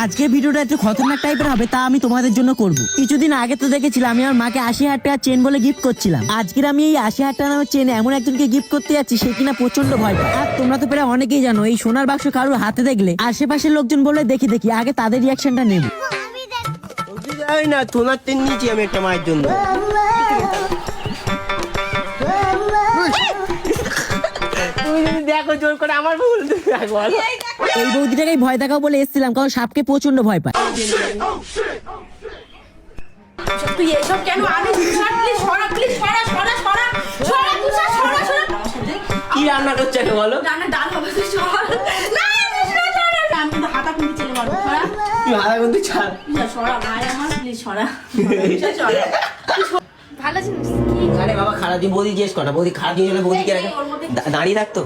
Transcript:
আজকে ভিডিওটা একটু খতরনাক টাইপের হবে, তা আমি তোমাদের জন্য করব। কিছুদিন আগে তো দেখেছিলাম আমি আমার মাকে 80,000 টাকা চেন বলে গিফট করছিলাম। আজকের আমি এই 80,000 টাকা নামের চেন এমন একজনকে গিফট করতে যাচ্ছি, সে কিনা প্রচন্ড ভয় পায়। আর তোমরা তো প্রায় অনেকেই জানো, এই সোনার বাক্স কারোর হাতে দেখলে আশেপাশের লোকজন বলে দেখি দেখি, আগে তাদের রিয়াকশনটা নেব। যাই না, সোনার চেন নিয়েছি আমি একটা মায়ের জন্য। তুমি যদি দেখো জোর করে আমার ভুল, এই বৌদিটাকে ভয় দেখাও বলে এসেছিলাম, কারণ সাপকে প্রচন্ড ভয় পায়। তুই এসব কেন আমি প্লিজ সরা প্লিজ সরা সরা সরা সরা তুষার সরা সরা কি রান্না করছে বলো? রান্না ডাল হবে তুই সরা না আমি কিন্তু হাতা কিন্তু চলে মারবো সরা তুই হারা কিন্তু ছাড় সরা ভাই আমার প্লিজ সরা সরা ভালো জিনিস কি আরে বাবা খারাপ দিন বৌদি জিজ্ঞেস করা, বৌদি খারাপ দিন হলে বৌদি কে দাঁড়িয়ে থাকতো।